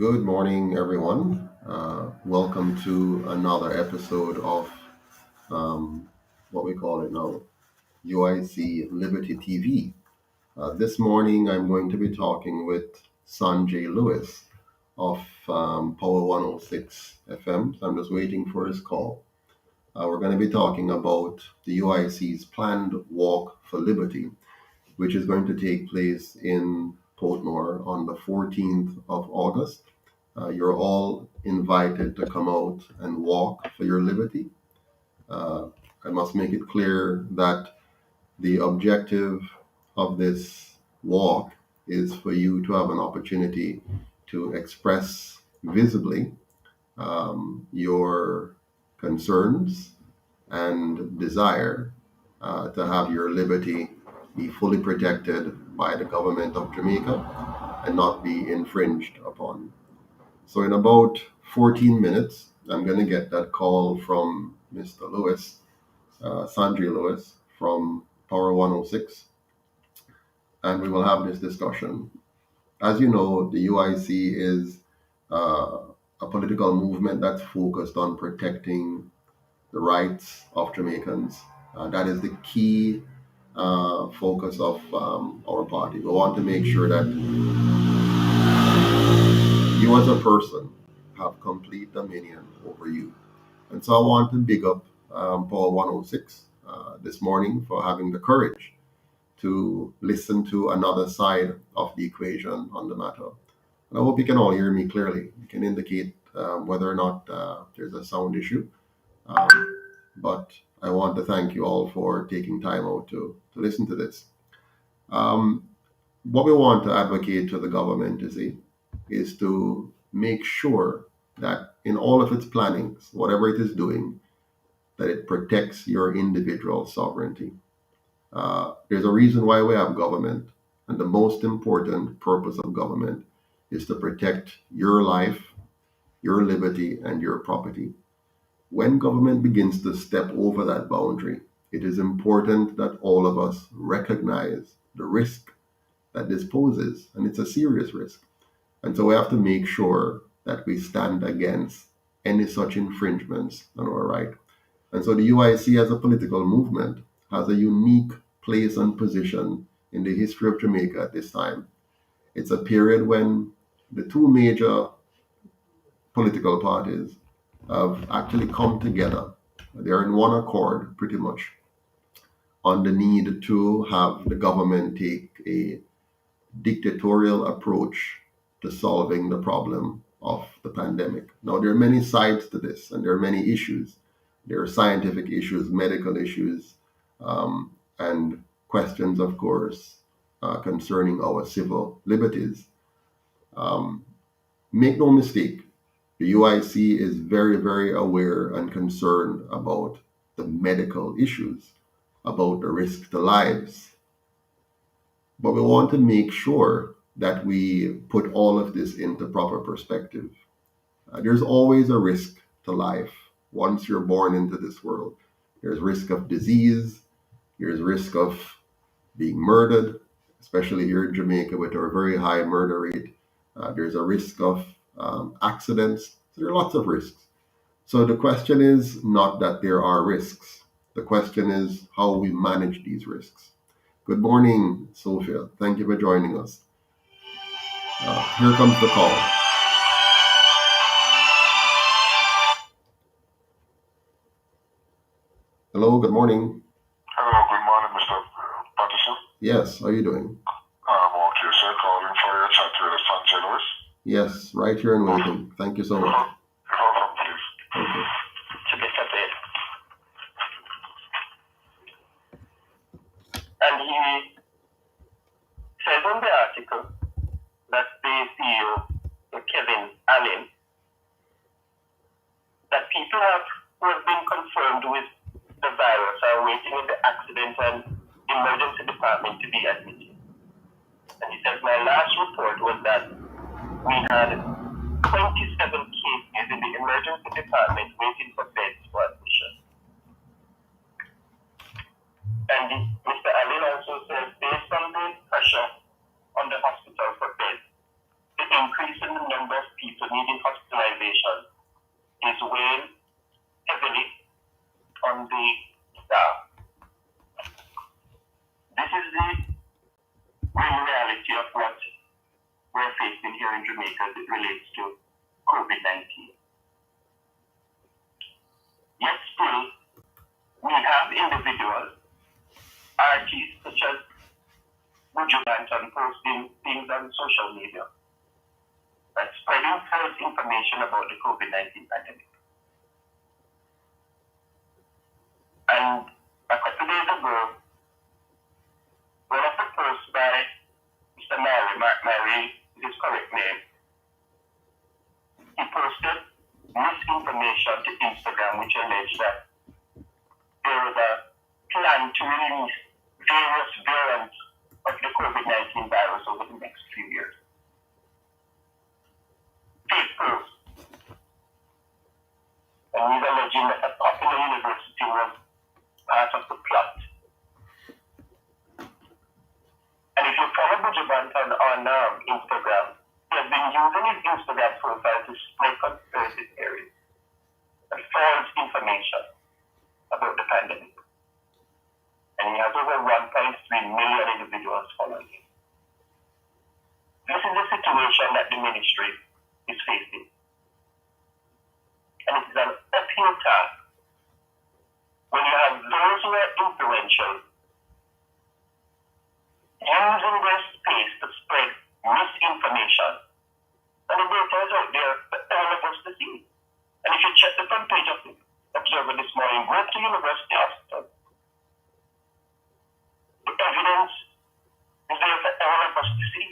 Good morning, everyone. Welcome to another episode of um, what we call it now, UIC Liberty TV. This morning, I'm going to be talking with Sanjay Lewis of Power 106 FM. So I'm just waiting for his call. We're going to be talking about the UIC's planned Walk for Liberty, which is going to take place in Portmore on the 14th of August. You're all invited to come out and walk for your liberty. Uh, I must make it clear that the objective of this walk is for you to have an opportunity to express visibly your concerns and desire to have your liberty be fully protected by the government of Jamaica and not be infringed upon. So in about 14 minutes, I'm going to get that call from Mr. Lewis, Sanjay Lewis from Power 106, and we will have this discussion. As you know, the UIC is uh, a political movement that's focused on protecting the rights of Jamaicans. That is the key focus of our party. We want to make sure that you as a person have complete dominion over you. And so I want to big up Paul 106 this morning for having the courage to listen to another side of the equation on the matter. And I hope you can all hear me clearly. You can indicate whether or not there's a sound issue. Um, but I want to thank you all for taking time out to listen to this. Um, what we want to advocate to the government is to make sure that in all of its plannings, whatever it is doing, that it protects your individual sovereignty. There's a reason why we have government, and the most important purpose of government is to protect your life, your liberty, and your property. When government begins to step over that boundary, it is important that all of us recognize the risk that this poses, and it's a serious risk. And so we have to make sure that we stand against any such infringements on our right. And so the UIC as a political movement has a unique place and position in the history of Jamaica at this time. It's a period when the two major political parties have actually come together. They're in one accord, pretty much, on the need to have the government take a dictatorial approach to solving the problem of the pandemic. Now, there are many sides to this, and there are many issues. There are scientific issues, medical issues, and questions, of course, concerning our civil liberties. Um, Make no mistake, the UIC is very, very aware and concerned about the medical issues, about the risk to lives. But we want to make sure that we put all of this into proper perspective. There's always a risk to life once you're born into this world. There's risk of disease, there's risk of being murdered, especially here in Jamaica with our very high murder rate. There's a risk of accidents. So there are lots of risks. So the question is not that there are risks. The question is how we manage these risks. Good morning, Sophia. Thank you for joining us. Here comes the call. Hello, good morning. Hello, good morning, Mr. Patterson. Yes, how are you doing? I'm okay, sir. Calling for your chat with Sanjay Lewis. Yes, right here and waiting. Thank you so much. Hold on, please. Okay. To be separate. And he says in the article that the CEO, Kevin Allen, that people who have been confirmed with the virus are waiting in the accident and emergency department to be admitted. And he says, my last report was that we had 27 cases in the emergency department waiting for beds for admission. And Mr. Allen also says, based on the pressure on the hospital for beds, the increase in the number of people people needing hospitalization is weighing heavily on the staff. This is the real reality of what we're facing here in Jamaica as it relates to COVID-19. Yet still, we have individuals, artists such as Buju Banton posting things on social media and spreading false information about the COVID-19 pandemic. And a couple days ago, one of the posts by Mr. Mary is his correct name, he posted misinformation to Instagram which alleged that there was a plan to release various variants of the COVID-19 virus over the next few years. Fake post. And he's alleging that a popular university was part of the plot. And if you follow Buju Banton on Instagram, he has been using his Instagram profile to spread conspiracy theories and false information about the pandemic. And he has over 1.3 million individuals following him. This is the situation that the ministry is facing. And it is an uphill task when you have those who are influential using their space to spread misinformation. And the data is out there for all of us to see. And if you check the front page of the Observer this morning, go to University Hospital. The evidence is there for all of us to see.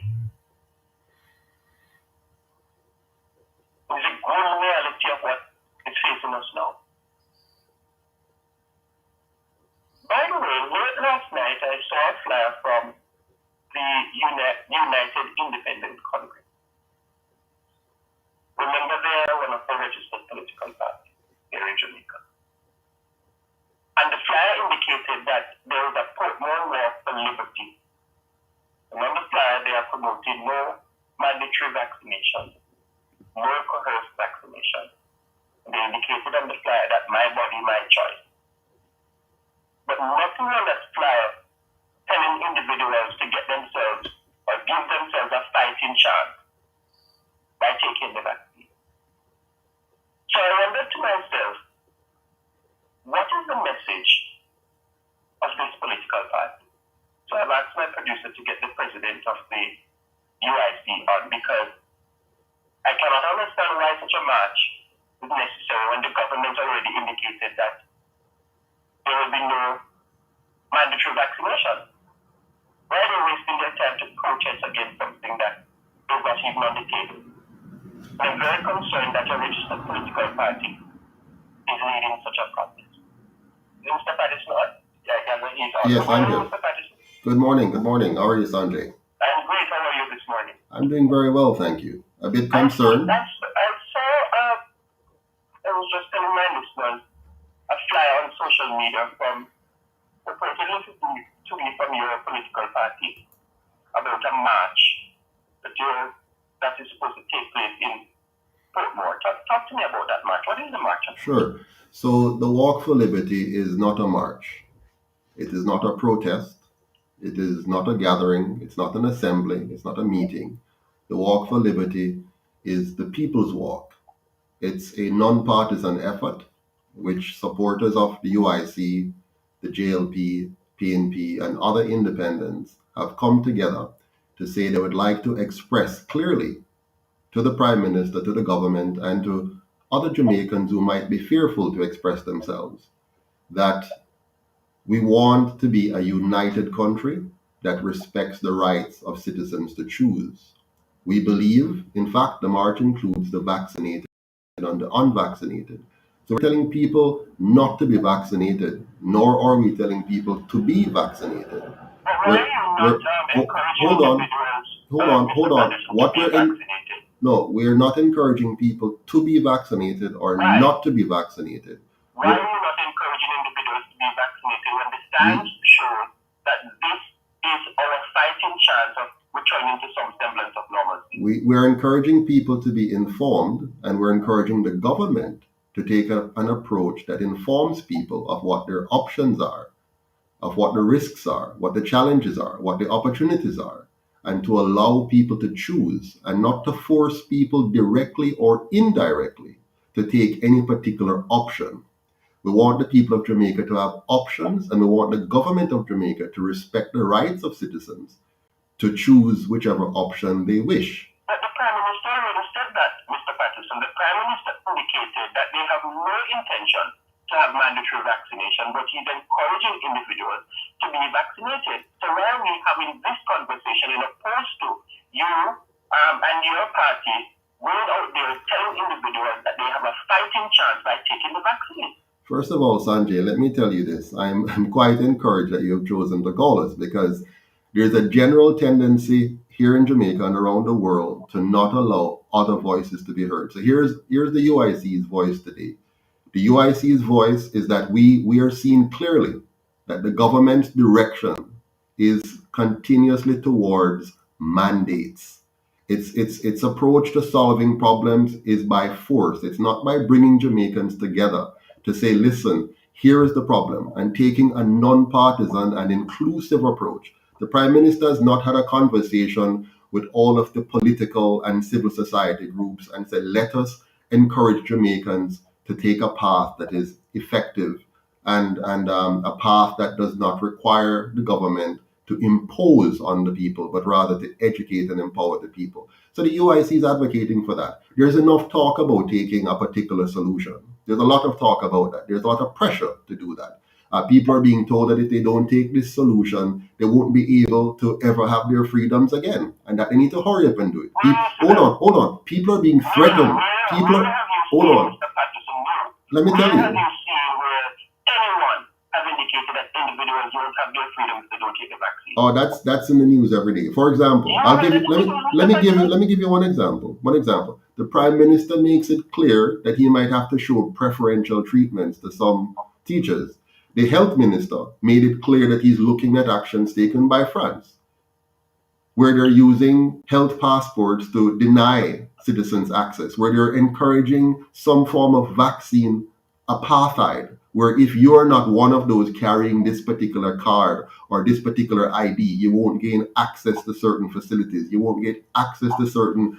It is a grim reality of what is facing us now. By the way, late last night I saw a flyer from the United Independent Congress. Remember, they are one of the registered political parties here in Jamaica. And the flyer indicated that there is a Portmore Walk for Liberty. And on the flyer, they are promoting more mandatory vaccination, more coerced vaccination. And they indicated on the flyer that my body, my choice. But nothing on that flyer telling individuals to get themselves or give themselves a fighting chance by taking the vaccine. So I wondered to myself, what is the message of this political party? So I've asked my producer to get the president of the UIC on, because I cannot understand why such a march is necessary when the government already indicated that there will be no mandatory vaccination. Why are they wasting their time to protest against something that is not even on the table? I'm very concerned that a registered political party is leading such a process. Mr. Patterson, Yes, I'm here. Mr. Patterson. Good morning. Good morning. How are you, Sanjay? I'm great. How are you this morning? I'm doing very well, thank you. A bit concerned. I was just telling my listeners a flyer on social media from reportedly to me from your political party about a march that is supposed to take place in Portmore. Talk to me about that march. What is the march? Sure. So the Walk for Liberty is not a march. It is not a protest. It is not a gathering. It's not an assembly. It's not a meeting. The Walk for Liberty is the People's Walk. It's a non-partisan effort which supporters of the UIC, the JLP, PNP, and other independents have come together to say they would like to express clearly to the Prime Minister, to the government, and to other Jamaicans who might be fearful to express themselves that we want to be a united country that respects the rights of citizens to choose. We believe, in fact, the march includes the vaccinated and the unvaccinated. So we're telling people not to be vaccinated, nor are we telling people to be vaccinated. Hold on. We're not encouraging people to be vaccinated or not to be vaccinated. Why are you not encouraging individuals to be vaccinated when the science shows that this is our fighting chance of returning to some semblance of normalcy. We're encouraging people to be informed, and we're encouraging the government to take an approach that informs people of what their options are, of what the risks are, what the challenges are, what the opportunities are, and to allow people to choose and not to force people directly or indirectly to take any particular option. We want the people of Jamaica to have options, and we want the government of Jamaica to respect the rights of citizens to choose whichever option they wish. But the Prime Minister already said that, Mr. Patterson. The Prime Minister indicated that they have no intention to have mandatory vaccination, but he's encouraging individuals to be vaccinated. So why are we having this conversation in opposed to you and your party going out there telling individuals that they have a fighting chance by taking the vaccine? First of all, Sanjay, let me tell you this. I'm quite encouraged that you have chosen to call us, because there's a general tendency here in Jamaica and around the world to not allow other voices to be heard. So here's the UIC's voice today. The UIC's voice is that we are seeing clearly that the government's direction is continuously towards mandates. Its approach to solving problems is by force. It's not by bringing Jamaicans together to say, listen, here is the problem, and taking a non-partisan and inclusive approach. The Prime Minister has not had a conversation with all of the political and civil society groups and said, let us encourage Jamaicans to take a path that is effective and a path that does not require the government to impose on the people, but rather to educate and empower the people. So the UIC is advocating for that. There's enough talk about taking a particular solution. There's a lot of talk about that. There's a lot of pressure to do that. People are being told that if they don't take this solution, they won't be able to ever have their freedoms again, and that they need to hurry up and do it. Hold on. People are being threatened. Hold on. Let me tell you. Have you seen where anyone has indicated that individuals won't have their freedom if they don't take the vaccine? Oh, that's in the news every day. For example, let me give you one example. The Prime Minister makes it clear that he might have to show preferential treatments to some teachers. The Health Minister made it clear that he's looking at actions taken by France, where they're using health passports to deny citizens access, where they're encouraging some form of vaccine apartheid, where if you're not one of those carrying this particular card or this particular ID, you won't gain access to certain facilities, you won't get access to certain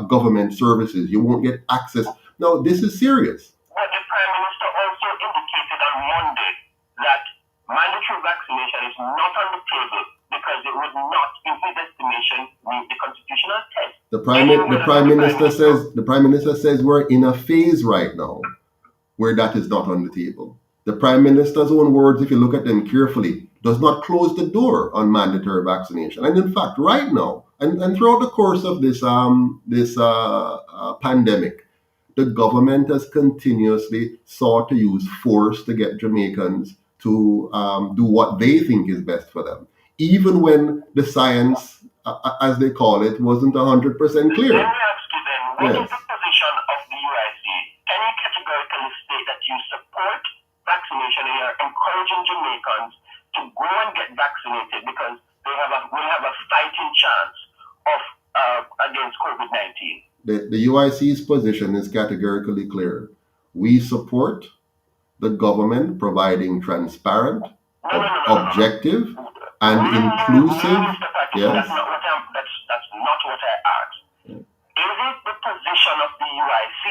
government services, you won't get access. Now, this is serious. But the Prime Minister also indicated on Monday that mandatory vaccination is not on the table because it would not, in his estimation, meet the constitutional test. The Prime Minister says we're in a phase right now where that is not on the table. The Prime Minister's own words, if you look at them carefully, does not close the door on mandatory vaccination. And in fact, right now, and throughout the course of this pandemic, the government has continuously sought to use force to get Jamaicans to do what they think is best for them, even when the science, as they call it, wasn't 100% clear. Let me ask you then, what is the position of the UIC? Can you categorically state that you support vaccination and you're encouraging Jamaicans to go and get vaccinated because will have a fighting chance of against COVID-19? The UIC's position is categorically clear. We support the government providing transparent, objective, and inclusive. Yes. That's not what I asked. Is it the position of the UIC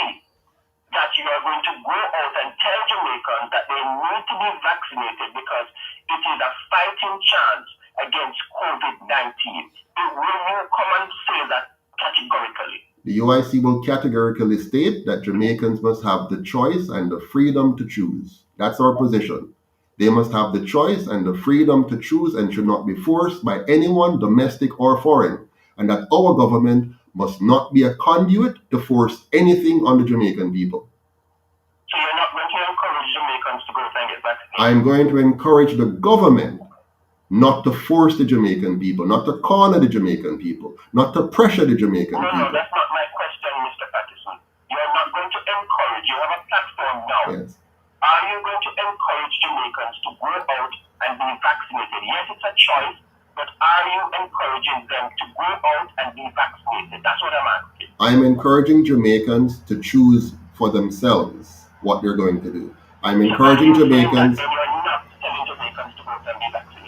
that you are going to go out and tell Jamaicans that they need to be vaccinated because it is a fighting chance against COVID-19? Will you come and say that categorically? The UIC will categorically state that Jamaicans must have the choice and the freedom to choose. That's our position. They must have the choice and the freedom to choose and should not be forced by anyone, domestic or foreign. And that our government must not be a conduit to force anything on the Jamaican people. So you're not going to encourage Jamaicans to go and get vaccinated? I'm going to encourage the government not to force the Jamaican people, not to corner the Jamaican people, not to pressure the Jamaican people. No, that's not my question, Mr. Patterson. You're not going to encourage. You have a platform now. Yes. Are you going to encourage Jamaicans to go out and be vaccinated? Yes, it's a choice, but are you encouraging them to go I'm encouraging Jamaicans to choose for themselves what they're going to do. I'm encouraging Jamaicans.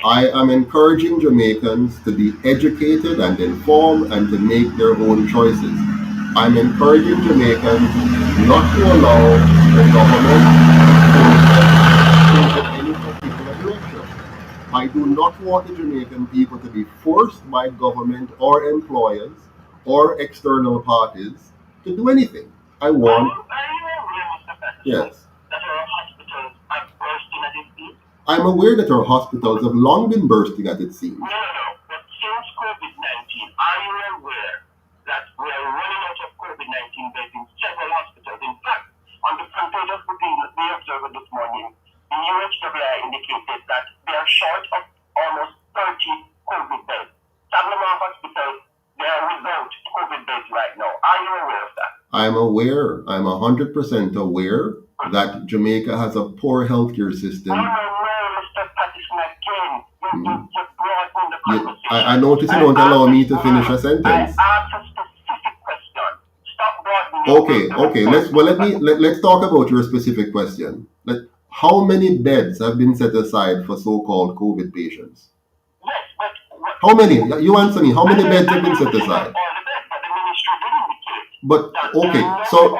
I am encouraging Jamaicans to be educated and informed and to make their own choices. I'm encouraging Jamaicans not to allow the government to move in any particular direction. I do not want the Jamaican people to be forced by government or employers or external parties to do anything. I want. Yes. I'm aware that our hospitals have long been bursting at its seams. No. But since COVID-19, are you aware that we are running out of COVID-19 beds in several hospitals? In fact, on the front page of the Day Observer this morning, the UHWI indicated that they are short of almost 30 COVID beds. Sablama Hospital, they are without COVID beds right now. Are you aware of that? I'm aware. I'm 100% aware that Jamaica has a poor healthcare system. Mr. Patterson, again. You brought in the conversation. I notice you don't allow me to finish a sentence. I asked a specific question. Stop broadening. Okay. Let's talk about your specific question. How many beds have been set aside for so-called COVID patients? Yes, but how many? You answer me. How many beds have been set aside? But okay, so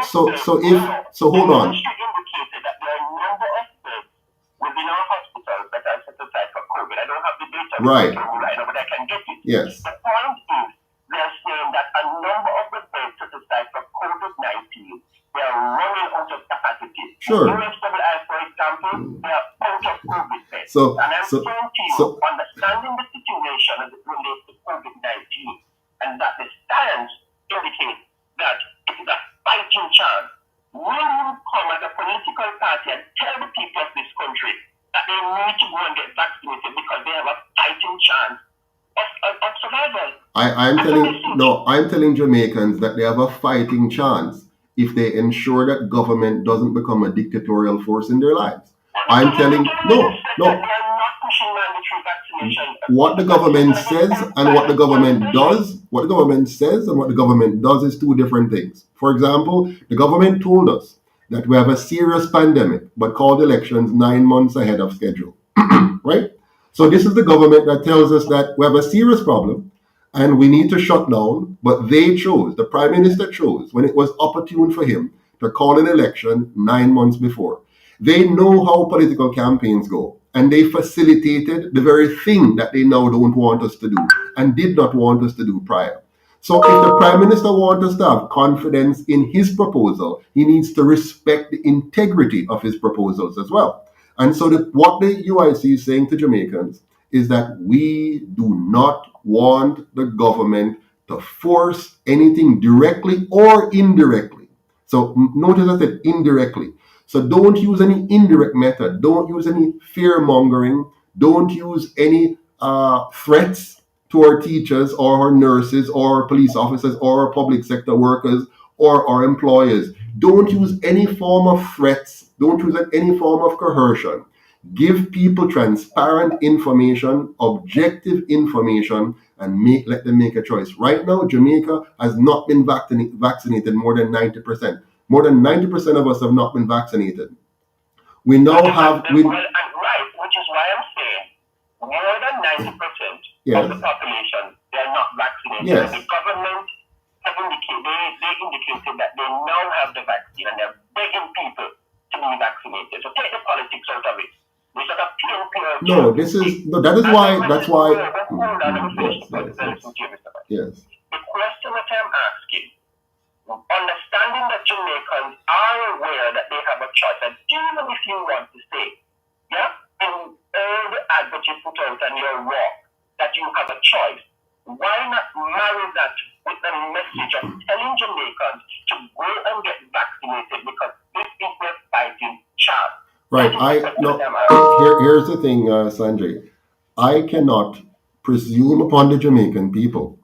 hold on. The ministry indicated that there are a number of beds within our hospitals that are set aside for COVID. I don't have the data right now, but I can get it. Yes. The point is, they're saying that a number of the beds set aside for COVID-19, they are running out of capacity. Sure. USWI, for example, they are out of COVID beds. And I'm saying to you, understanding the situation as it relates to COVID-19, and that the science indicates that it is a fighting chance. Will you come as a political party and tell the people of this country that they need to go and get vaccinated because they have a fighting chance of survival? I'm telling Jamaicans that they have a fighting chance if they ensure that government doesn't become a dictatorial force in their lives. I'm telling what the government says and what the government does. What the government says and what the government does is two different things. For example, the government told us that we have a serious pandemic, but called elections 9 months ahead of schedule. Right? So this is the government that tells us that we have a serious problem and we need to shut down, but they chose, the Prime Minister chose, when it was opportune for him to call an election 9 months before. They know how political campaigns go, and they facilitated the very thing that they now don't want us to do and did not want us to do prior. So if the Prime Minister wants us to have confidence in his proposal, he needs to respect the integrity of his proposals as well. And so what the UIC is saying to Jamaicans is that we do not want the government to force anything directly or indirectly. So notice I said indirectly. So don't use any indirect method. Don't use any fear mongering. Don't use any threats to our teachers or our nurses or our police officers or our public sector workers or our employers. Don't use any form of threats. Don't use any form of coercion. Give people transparent information, objective information, and let them make a choice. Right now, Jamaica has not been vaccinated more than 90%. More than 90% of us have not been vaccinated. We now have... which is why I'm saying more than 90% of the population, they are not vaccinated. Yes. The government have indicated that they now have the vaccine and they're begging people to be vaccinated. So take the politics out of it. That is why. Yes. The question that I'm asking, understanding that Jamaicans are aware that they have a choice, and even if you want to say, in all the advocates you put out on your walk, that you have a choice, why not marry that with the message of telling Jamaicans to go and get vaccinated because this is their fighting chance? Right. Here's the thing, Sanjay. I cannot presume upon the Jamaican people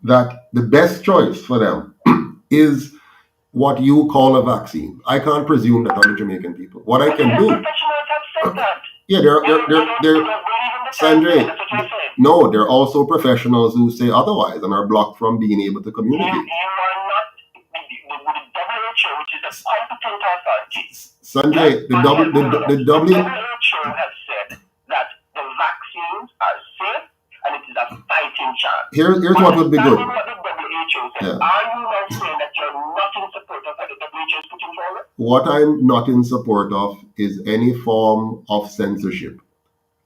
that the best choice for them is what you call a vaccine. I can't presume that on the Jamaican people. What I can do... Yeah, they're Sanjay. No, there are also professionals who say otherwise and are blocked from being able to communicate. You are not the competent authorities. Sanjay, the WHO has said that the vaccines are safe and it is a fighting chance. Here's what would be good. What the WHO said. Yeah. Are you now saying that you're not in support of what the WHO is putting forward? What I'm not in support of is any form of censorship.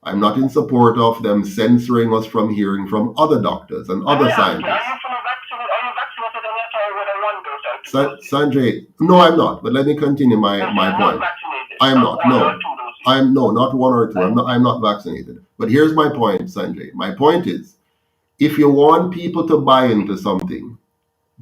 I'm not in support of them censoring us from hearing from other doctors and other scientists. Are you vaccinated and yet already one dose? Sanjay, no, I'm not. But let me continue my point. I am not. No, I'm not one or two. I'm not vaccinated. But here's my point, Sanjay. My point is, if you want people to buy into something,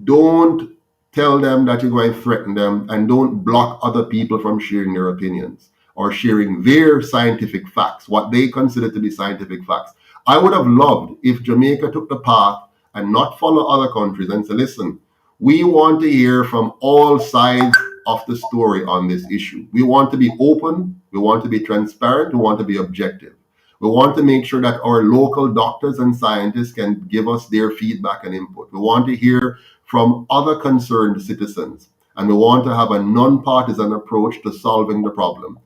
don't tell them that you're going to threaten them, and don't block other people from sharing their opinions or sharing their scientific facts, what they consider to be scientific facts. I would have loved if Jamaica took the path and not follow other countries and say, listen, we want to hear from all sides of the story on this issue. We want to be open, we want to be transparent, we want to be objective. We want to make sure that our local doctors and scientists can give us their feedback and input. We want to hear from other concerned citizens, and we want to have a non-partisan approach to solving the problem.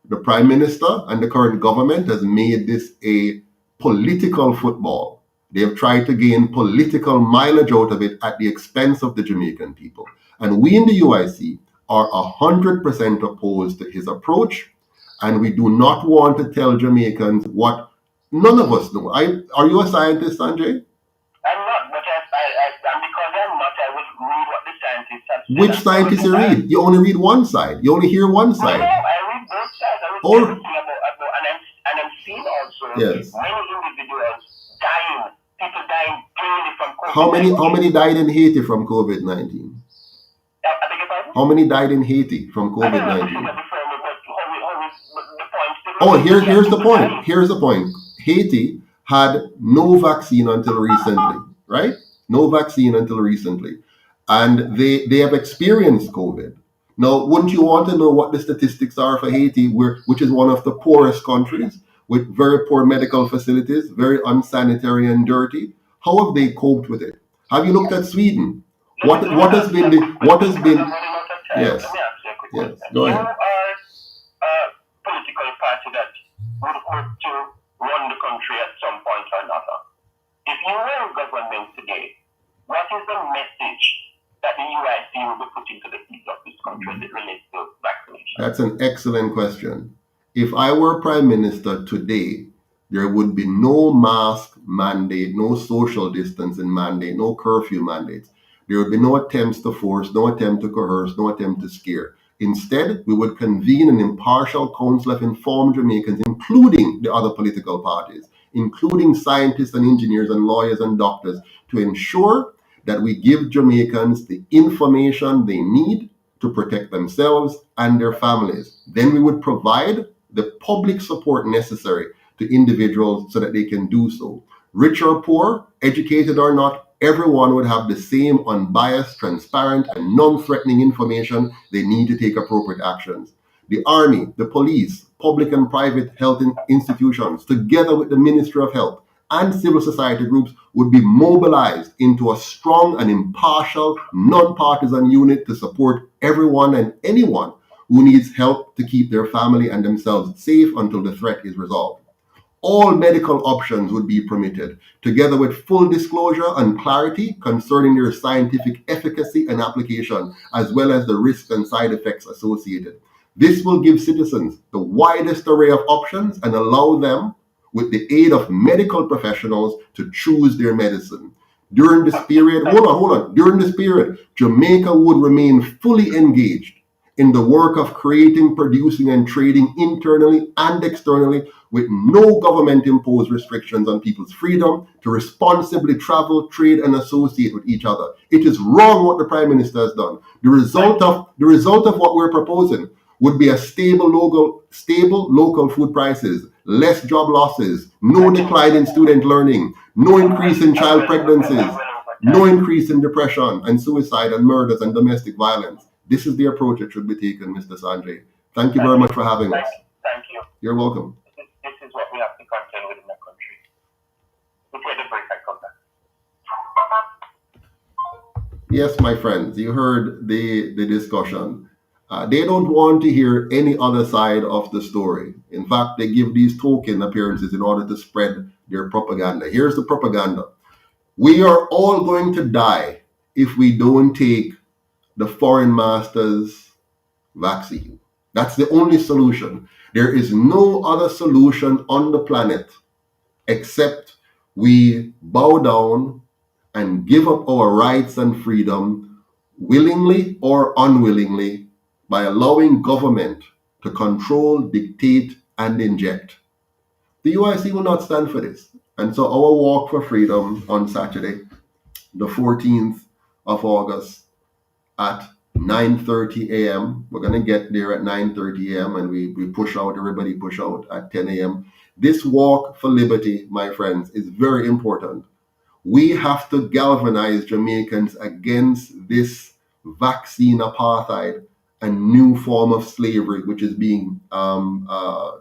The Prime Minister and the current government has made this a political football. They have tried to gain political mileage out of it at the expense of the Jamaican people. And we in the UIC are 100% opposed to his approach, and we do not want to tell Jamaicans what none of us know. Are you a scientist, Sanjay? I'm not, but and because I'm not, I would read what the scientists have said. Which scientists you read? You only read one side. You only hear one side. No, I read both sides. I read everything about and I'm seeing also many individuals dying. People dying daily from COVID-19. How many died in Haiti from COVID-19? I beg your pardon? How many died in Haiti from COVID-19? I don't know before, but the point. Oh, here's the point. Here's the point. Haiti had no vaccine until recently, right? No vaccine until recently. And they have experienced COVID. Now, wouldn't you want to know what the statistics are for Haiti, which is one of the poorest countries, with very poor medical facilities, very unsanitary and dirty? How have they coped with it? Have you looked at Sweden? What has been yes. Yes. Go ahead. You are a political party that would hope to run the country at some point or another. If you were in government today, what is the message that the UIC will be putting to the people of this country as it relates to vaccination? That's an excellent question. If I were Prime Minister today, there would be no mask mandate, no social distancing mandate, no curfew mandates. There would be no attempts to force, no attempt to coerce, no attempt to scare. Instead, we would convene an impartial council of informed Jamaicans, including the other political parties, including scientists and engineers and lawyers and doctors, to ensure that we give Jamaicans the information they need to protect themselves and their families. Then we would provide the public support necessary to individuals so that they can do so. Rich or poor, educated or not, everyone would have the same unbiased, transparent, and non-threatening information they need to take appropriate actions. The army, the police, public and private health institutions, together with the Ministry of Health and civil society groups, would be mobilized into a strong and impartial, non-partisan unit to support everyone and anyone who needs help to keep their family and themselves safe until the threat is resolved. All medical options would be permitted, together with full disclosure and clarity concerning their scientific efficacy and application, as well as the risks and side effects associated. This will give citizens the widest array of options and allow them, with the aid of medical professionals, to choose their medicine. During this period, during this period, Jamaica would remain fully engaged in the work of creating, producing, and trading internally and externally, with no government-imposed restrictions on people's freedom to responsibly travel, trade, and associate with each other. It is wrong what the Prime Minister has done. The result of what we're proposing would be a stable local food prices, less job losses, no decline in student learning, no increase in child pregnancies, no increase in depression and suicide and murders and domestic violence. This is the approach that should be taken, Mr. Sanjay. Thank you very much for having us. Thank you. You're welcome. This is what we have to contend with in the country. We'll take the break and come back. Yes, my friends, you heard the discussion. They don't want to hear any other side of the story. In fact, they give these token appearances in order to spread their propaganda. Here's the propaganda. We are all going to die if we don't take the foreign masters' vaccine. That's the only solution. There is no other solution on the planet except we bow down and give up our rights and freedom willingly or unwillingly by allowing government to control, dictate, and inject. The UIC will not stand for this. And so our walk for freedom on Saturday, the 14th of August at 9:30 a.m. We're going to get there at 9:30 a.m. and we push out, everybody push out at 10 a.m. This walk for liberty, my friends, is very important. We have to galvanize Jamaicans against this vaccine apartheid and new form of slavery which is being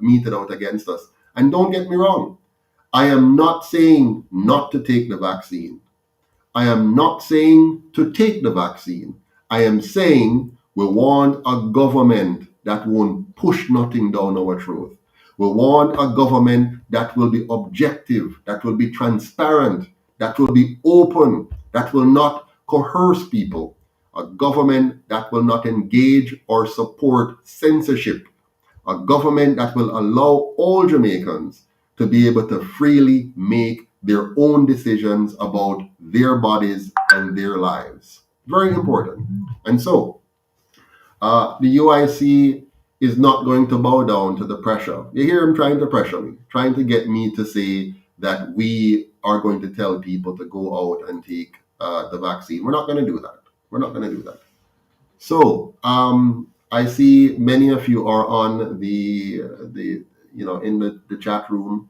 meted out against us. And don't get me wrong, I am not saying not to take the vaccine. I am not saying to take the vaccine. I am saying we want a government that won't push nothing down our throat. We want a government that will be objective, that will be transparent, that will be open, that will not coerce people. A government that will not engage or support censorship. A government that will allow all Jamaicans to be able to freely make their own decisions about their bodies and their lives. Very important. And so, the UIC is not going to bow down to the pressure. You hear him trying to pressure me, trying to get me to say that we are going to tell people to go out and take the vaccine. We're not going to do that. We're not going to do that. So, I see many of you are on the in the chat room.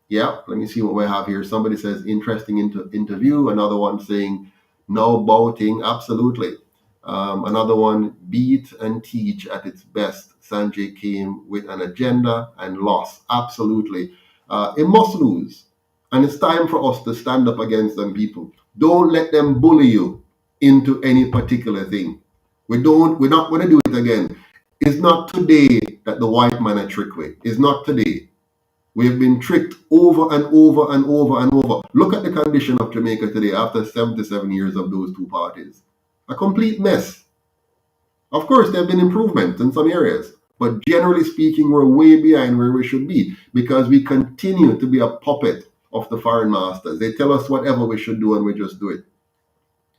Yeah, let me see what we have here. Somebody says interesting interview. Another one saying no boating. Absolutely. Another one, beat and teach at its best. Sanjay came with an agenda and lost. Absolutely. It must lose. And it's time for us to stand up against them people. Don't let them bully you into any particular thing. We're not going to do it again. It's not today that the white man are tricked with. It's not today. We have been tricked over and over and over and over. Look at the condition of Jamaica today after 77 years of those two parties. A complete mess. Of course, there have been improvements in some areas, but generally speaking, we're way behind where we should be because we continue to be a puppet of the foreign masters. They tell us whatever we should do and we just do it.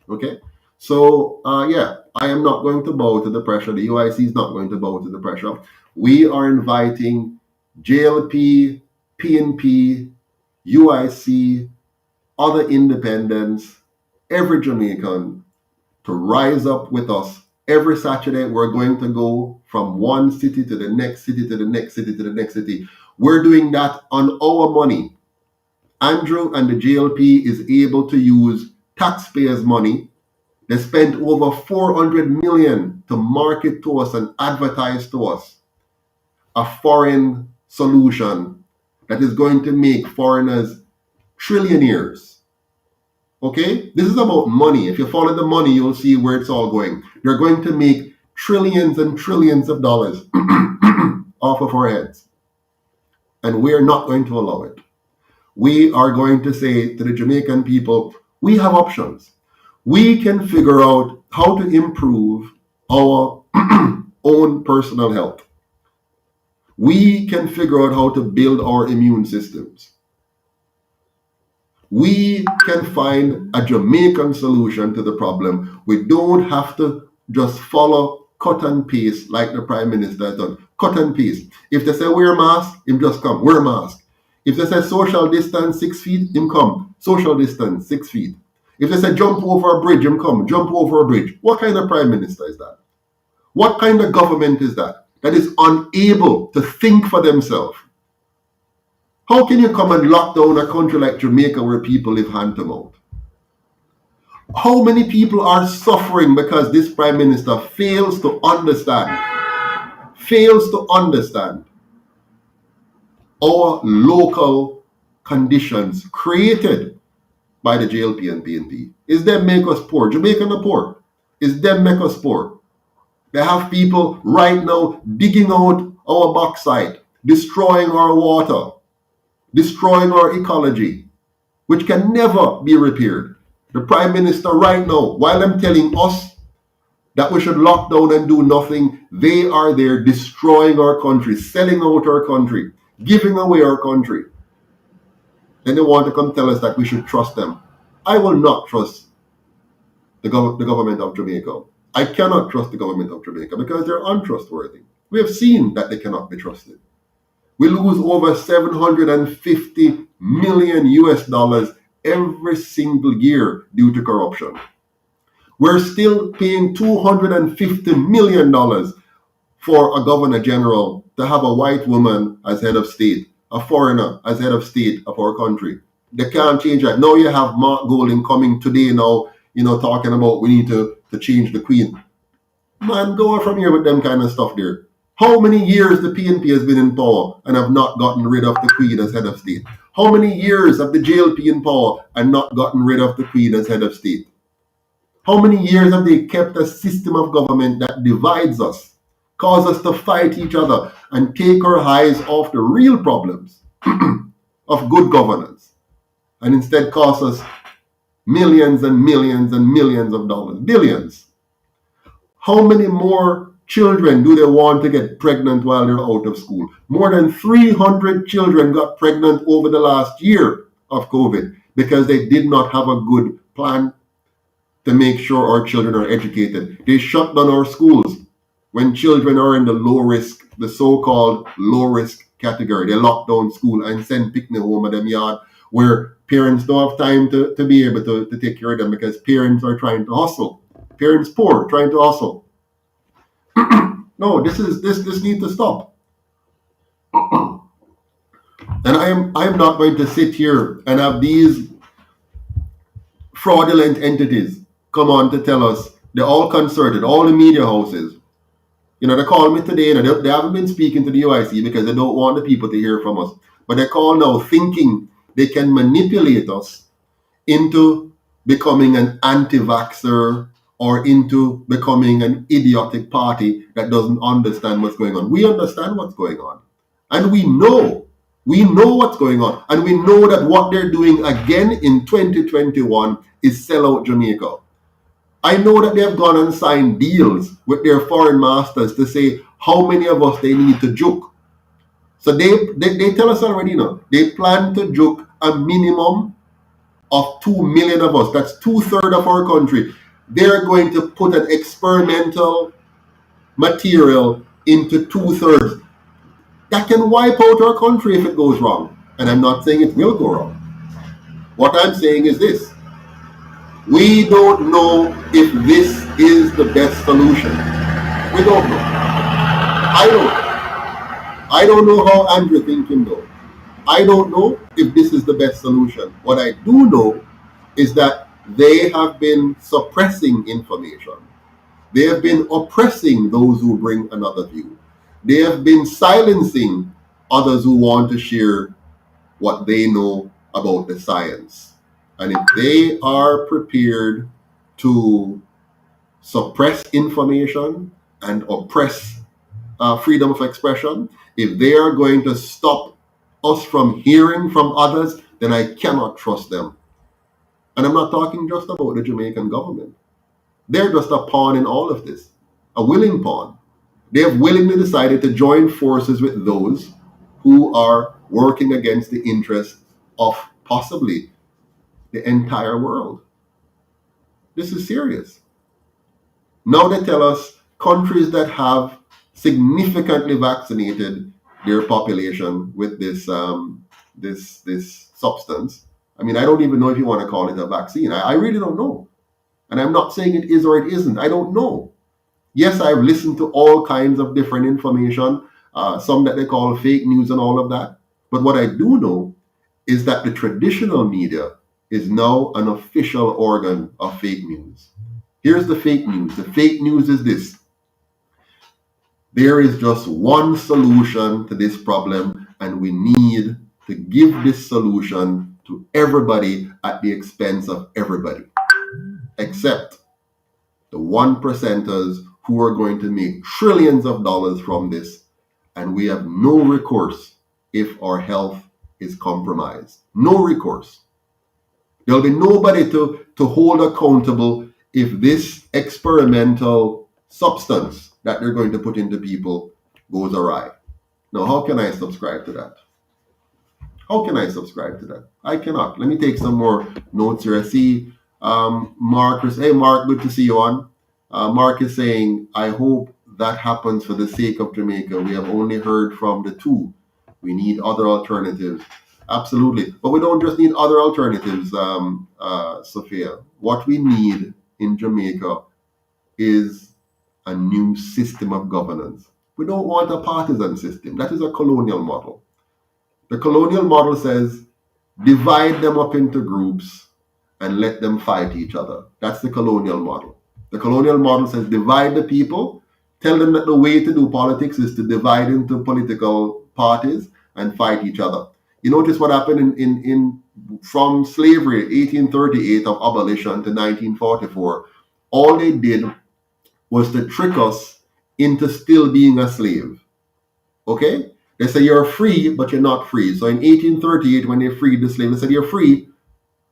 Okay? So, yeah, I am not going to bow to the pressure. The UIC is not going to bow to the pressure. We are inviting JLP, PNP, UIC, other independents, every Jamaican to rise up with us. Every Saturday, we're going to go from one city to the next city to the next city to the next city. We're doing that on our money. Andrew and the JLP is able to use taxpayers' money. They spent over 400 million to market to us and advertise to us a foreign solution that is going to make foreigners trillionaires. Okay? This is about money. If you follow the money, you'll see where it's all going. They're going to make trillions and trillions of dollars off of our heads. And we're not going to allow it. We are going to say to the Jamaican people, we have options. We can figure out how to improve our own personal health. We can figure out how to build our immune systems. We can find a Jamaican solution to the problem. We don't have to just follow cut and paste like the Prime Minister has done. Cut and paste. If they say wear a mask, him just come, wear a mask. If they say social distance 6 feet, him come, social distance 6 feet. If they say jump over a bridge, him come, jump over a bridge. What kind of Prime Minister is that? What kind of government is that is unable to think for themselves? How can you come and lock down a country like Jamaica where people live hand to mouth? How many people are suffering because this Prime Minister fails to understand our local conditions created by the JLP and PNP? Is them make us poor? Jamaica not poor. Is them make us poor? They have people right now digging out our bauxite, destroying our water, destroying our ecology, which can never be repaired. The Prime Minister right now, while them telling us that we should lock down and do nothing, they are there destroying our country, selling out our country, giving away our country. Then they want to come tell us that we should trust them. I will not trust the government of Jamaica. I cannot trust the government of Jamaica because they're untrustworthy. We have seen that they cannot be trusted. We lose over 750 million US dollars every single year due to corruption. We're still paying $250 million for a governor general to have a white woman as head of state, a foreigner as head of state of our country. They can't change that. Now you have Mark Golding coming today now, talking about we need to change the queen. Man, go on from here with them kind of stuff there. How many years the PNP has been in power and have not gotten rid of the queen as head of state? How many years have the JLP in power and not gotten rid of the queen as head of state? How many years have they kept a system of government that divides us, cause us to fight each other, and take our eyes off the real problems of good governance, and instead cost us millions and millions and millions of dollars, billions? How many more children do they want to get pregnant while they're out of school? More than 300 children got pregnant over the last year of COVID because they did not have a good plan to make sure our children are educated. They shut down our schools when children are in the low risk, the so-called low risk category. They lock down school and send picnic home at them yard where parents don't have time to be able to take care of them because parents are trying to hustle. Parents poor, trying to hustle. No, this needs to stop. And I am not going to sit here and have these fraudulent entities come on to tell us they're all concerted, all the media houses. They called me today, they haven't been speaking to the UIC because they don't want the people to hear from us. But they call now thinking they can manipulate us into becoming an anti-vaxxer or into becoming an idiotic party that doesn't understand what's going on. We understand what's going on. And we know what's going on. And we know that what they're doing again in 2021 is sell out Jamaica. I know that they have gone and signed deals with their foreign masters to say how many of us they need to juke. So they tell us already now, they plan to juke a minimum of 2 million of us. That's 2/3 of our country. They're going to put an experimental material into 2/3. That can wipe out our country if it goes wrong. And I'm not saying it will go wrong. What I'm saying is this. We don't know if this is the best solution. We don't know. I don't know how Andrew thinking though. I don't know if this is the best solution. What I do know is that they have been suppressing information. They have been oppressing those who bring another view. They have been silencing others who want to share what they know about the science. And if they are prepared to suppress information and oppress freedom of expression, if they are going to stop us from hearing from others, then I cannot trust them. And I'm not talking just about the Jamaican government. They're just a pawn in all of this, a willing pawn. They have willingly decided to join forces with those who are working against the interests of possibly the entire world. This is serious. Now they tell us countries that have significantly vaccinated their population with this substance. I mean, I don't even know if you want to call it a vaccine. I really don't know. And I'm not saying it is or it isn't. I don't know. Yes, I've listened to all kinds of different information, some that they call fake news and all of that. But what I do know is that the traditional media is now an official organ of fake news. Here's the fake news. The fake news is this. There is just one solution to this problem, and we need to give this solution to everybody at the expense of everybody, except the 1%ers who are going to make trillions of dollars from this, and we have no recourse if our health is compromised. No recourse. There'll be nobody to hold accountable if this experimental substance that they're going to put into people goes awry. Now, how can I subscribe to that? How can I subscribe to that? I cannot. Let me take some more notes here. I see Mark. Hey, Mark, good to see you on. Mark is saying, I hope that happens for the sake of Jamaica. We have only heard from the two. We need other alternatives. Absolutely. But we don't just need other alternatives, Sophia. What we need in Jamaica is a new system of governance. We don't want a partisan system. That is a colonial model. The colonial model says divide them up into groups and let them fight each other. That's the colonial model. The colonial model says divide the people, tell them that the way to do politics is to divide into political parties and fight each other. You notice what happened in from slavery, 1838 of abolition to 1944. All they did was to trick us into still being a slave. Okay? They say you're free, but you're not free. So in 1838, when they freed the slave, they said you're free,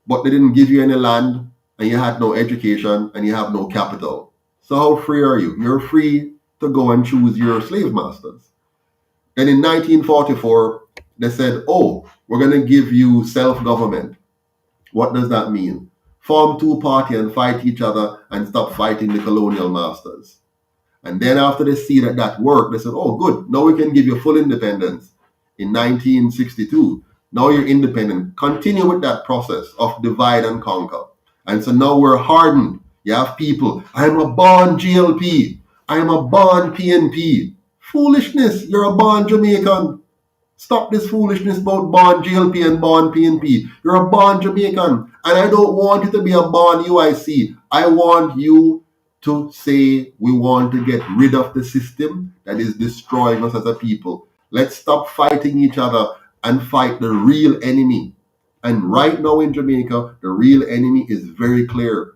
but they didn't give you any land, and you had no education, and you have no capital. So how free are you? You're free to go and choose your slave masters. Then in 1944, they said, oh, we're going to give you self-government. What does that mean? Form two parties and fight each other and stop fighting the colonial masters. And then after they see that that worked, they said, oh, good, now we can give you full independence. In 1962, now you're independent. Continue with that process of divide and conquer. And so now we're hardened. You have people, I'm a born GLP. I'm a born PNP. Foolishness, you're a born Jamaican. Stop this foolishness about born GLP and born PNP. You're a born Jamaican. And I don't want you to be a born UIC. I want you to say we want to get rid of the system that is destroying us as a people. Let's stop fighting each other and fight the real enemy. And right now in Jamaica, the real enemy is very clear.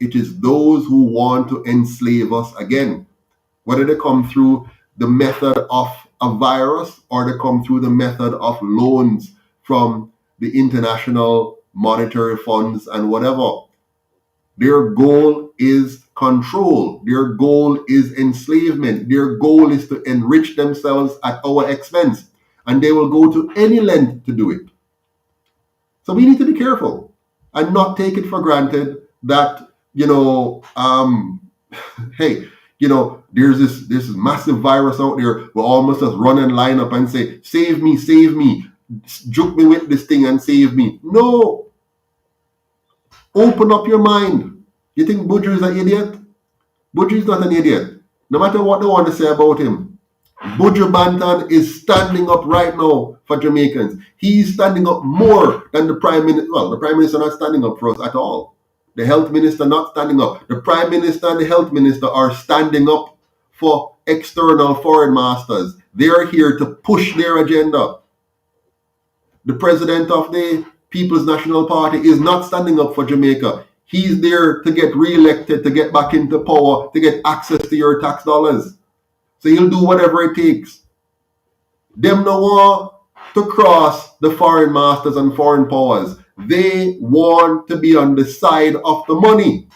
It is those who want to enslave us again. Whether they come through the method of a virus or they come through the method of loans from the international monetary funds and whatever. Their goal is control. Their goal is enslavement. Their goal is to enrich themselves at our expense. And they will go to any length to do it. So we need to be careful and not take it for granted that, hey, there's this massive virus out there. We'll almost just run and line up and say, save me, juke me with this thing and save me. No. Open up your mind. You think Budju is an idiot? Budju is not an idiot. No matter what they want to say about him. Budju Banton is standing up right now for Jamaicans. He's standing up more than the Prime Minister. Well, the Prime Minister not standing up for us at all. The Health Minister not standing up. The Prime Minister and the Health Minister are standing up for external foreign masters. They are here to push their agenda. The President of the People's National Party is not standing up for Jamaica. He's there to get re-elected, to get back into power, to get access to your tax dollars. So he'll do whatever it takes. Them no want to cross the foreign masters and foreign powers. They want to be on the side of the money.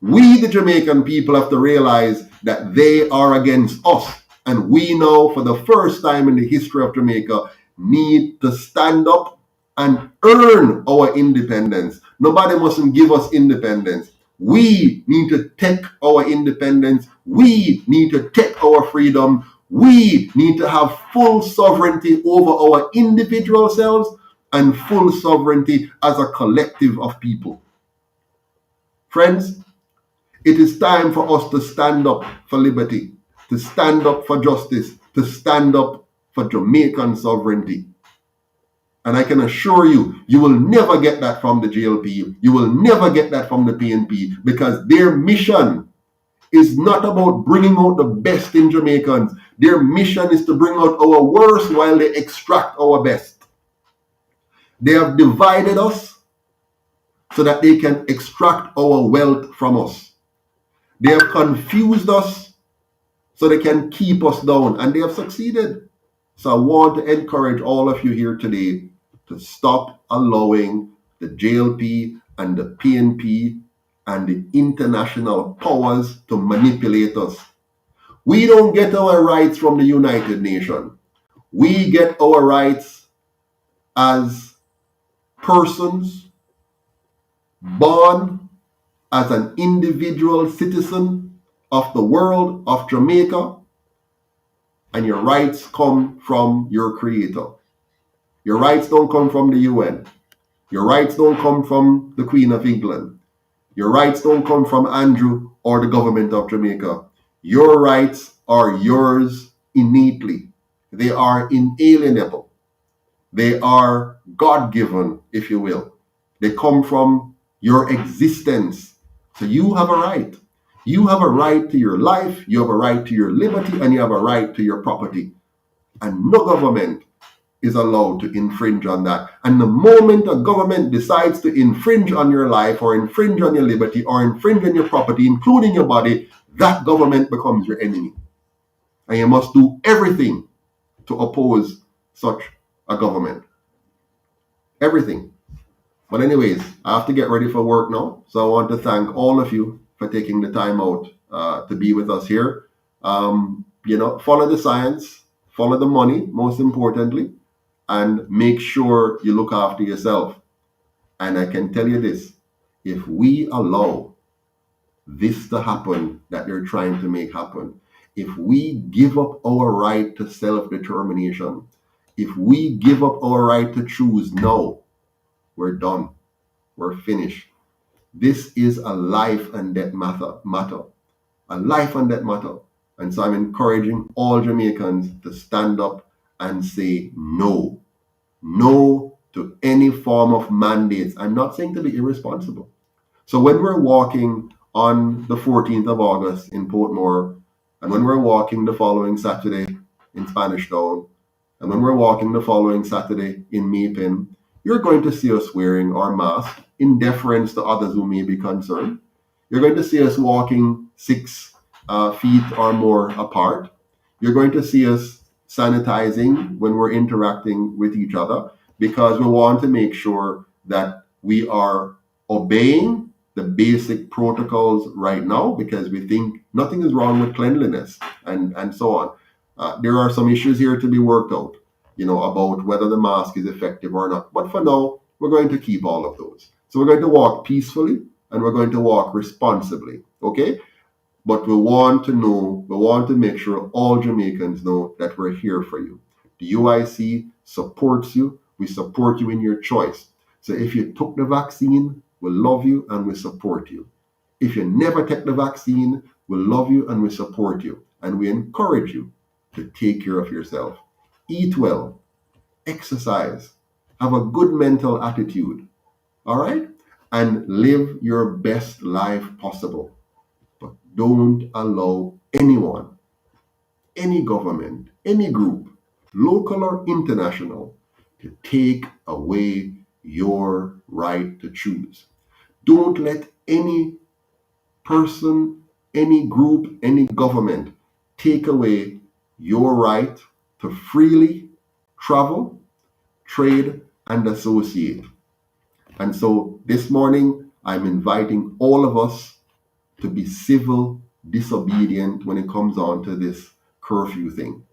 We, the Jamaican people, have to realize that they are against us. And we now, for the first time in the history of Jamaica, need to stand up and earn our independence. Nobody mustn't give us independence. We need to take our independence. We need to take our freedom. We need to have full sovereignty over our individual selves and full sovereignty as a collective of people. Friends, it is time for us to stand up for liberty, to stand up for justice, to stand up for Jamaican sovereignty. And I can assure you, you will never get that from the GLP. You will never get that from the PNP, because their mission is not about bringing out the best in Jamaicans. Their mission is to bring out our worst while they extract our best. They have divided us so that they can extract our wealth from us. They have confused us so they can keep us down, and they have succeeded. So I want to encourage all of you here today to stop allowing the JLP and the PNP and the international powers to manipulate us. We don't get our rights from the United Nations. We get our rights as persons born as an individual citizen of the world of Jamaica, and your rights come from your creator. Your rights don't come from the UN. Your rights don't come from the Queen of England. Your rights don't come from Andrew or the government of Jamaica. Your rights are yours innately. They are inalienable. They are God-given, if you will. They come from your existence. So you have a right. You have a right to your life, you have a right to your liberty, and you have a right to your property. And no government is allowed to infringe on that. And the moment a government decides to infringe on your life or infringe on your liberty or infringe on your property, including your body, that government becomes your enemy. And you must do everything to oppose such a government. Everything. But anyways, I have to get ready for work now. So I want to thank all of you for taking the time out to be with us here. Follow the science, follow the money, most importantly, and make sure you look after yourself. And I can tell you this, if we allow this to happen that they're trying to make happen, if we give up our right to self-determination, if we give up our right to choose, no, we're done. We're finished. This is a life and death matter. A life and death matter. And so I'm encouraging all Jamaicans to stand up and say no. No to any form of mandates. I'm not saying to be irresponsible. So when we're walking on the 14th of August in Portmore, and when we're walking the following Saturday in Spanish Town, and when we're walking the following Saturday in Maypin, you're going to see us wearing our mask in deference to others who may be concerned. You're going to see us walking 6 feet or more apart. You're going to see us sanitizing when we're interacting with each other, because we want to make sure that we are obeying the basic protocols right now, because we think nothing is wrong with cleanliness and so on. There are some issues here to be worked out, about whether the mask is effective or not. But for now, we're going to keep all of those. So we're going to walk peacefully and we're going to walk responsibly, okay? But we want to make sure all Jamaicans know that we're here for you. The UIC supports you. We support you in your choice. So if you took the vaccine, we love you and we support you. If you never take the vaccine, we love you and we support you. And we encourage you to take care of yourself. Eat well, exercise, have a good mental attitude, all right? And live your best life possible. But don't allow anyone, any government, any group, local or international, to take away your right to choose. Don't let any person, any group, any government take away your right to freely travel, trade, and associate. And so this morning, I'm inviting all of us to be civil disobedient when it comes on to this curfew thing.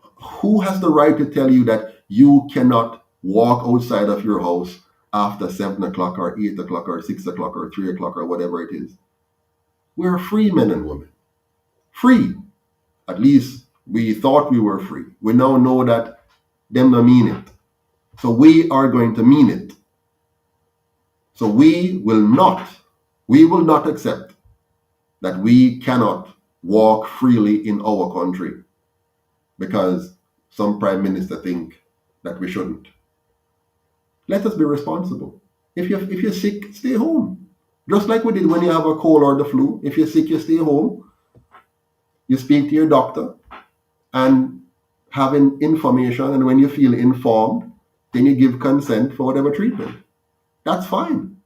Who has the right to tell you that you cannot walk outside of your house after 7 o'clock or 8 o'clock or 6 o'clock or 3 o'clock or whatever it is? We're free men and women. Free. At least we thought we were free. We now know that them don't mean it. So we are going to mean it. So we will not accept that we cannot walk freely in our country because some prime minister think that we shouldn't. Let us be responsible. If you're sick, stay home. Just like we did when you have a cold or the flu. If you're sick, you stay home. You speak to your doctor and having information, and when you feel informed, then you give consent for whatever treatment. That's fine.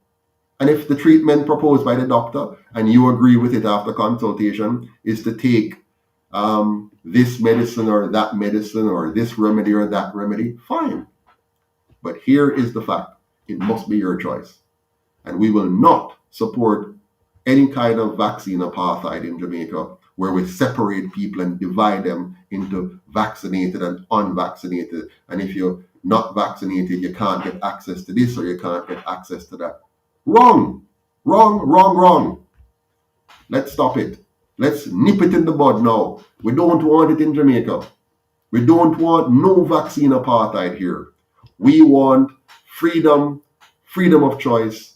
And if the treatment proposed by the doctor and you agree with it after consultation is to take this medicine or that medicine or this remedy or that remedy, fine. But here is the fact. It must be your choice. And we will not support any kind of vaccine apartheid in Jamaica where we separate people and divide them into vaccinated and unvaccinated. And if you're not vaccinated, you can't get access to this or you can't get access to that. Wrong. Wrong, wrong, wrong. Let's stop it. Let's nip it in the bud now. We don't want it in Jamaica. We don't want no vaccine apartheid here. We want freedom, freedom of choice,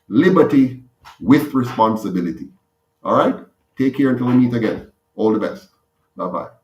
liberty with responsibility. All right? Take care until we meet again. All the best. Bye-bye.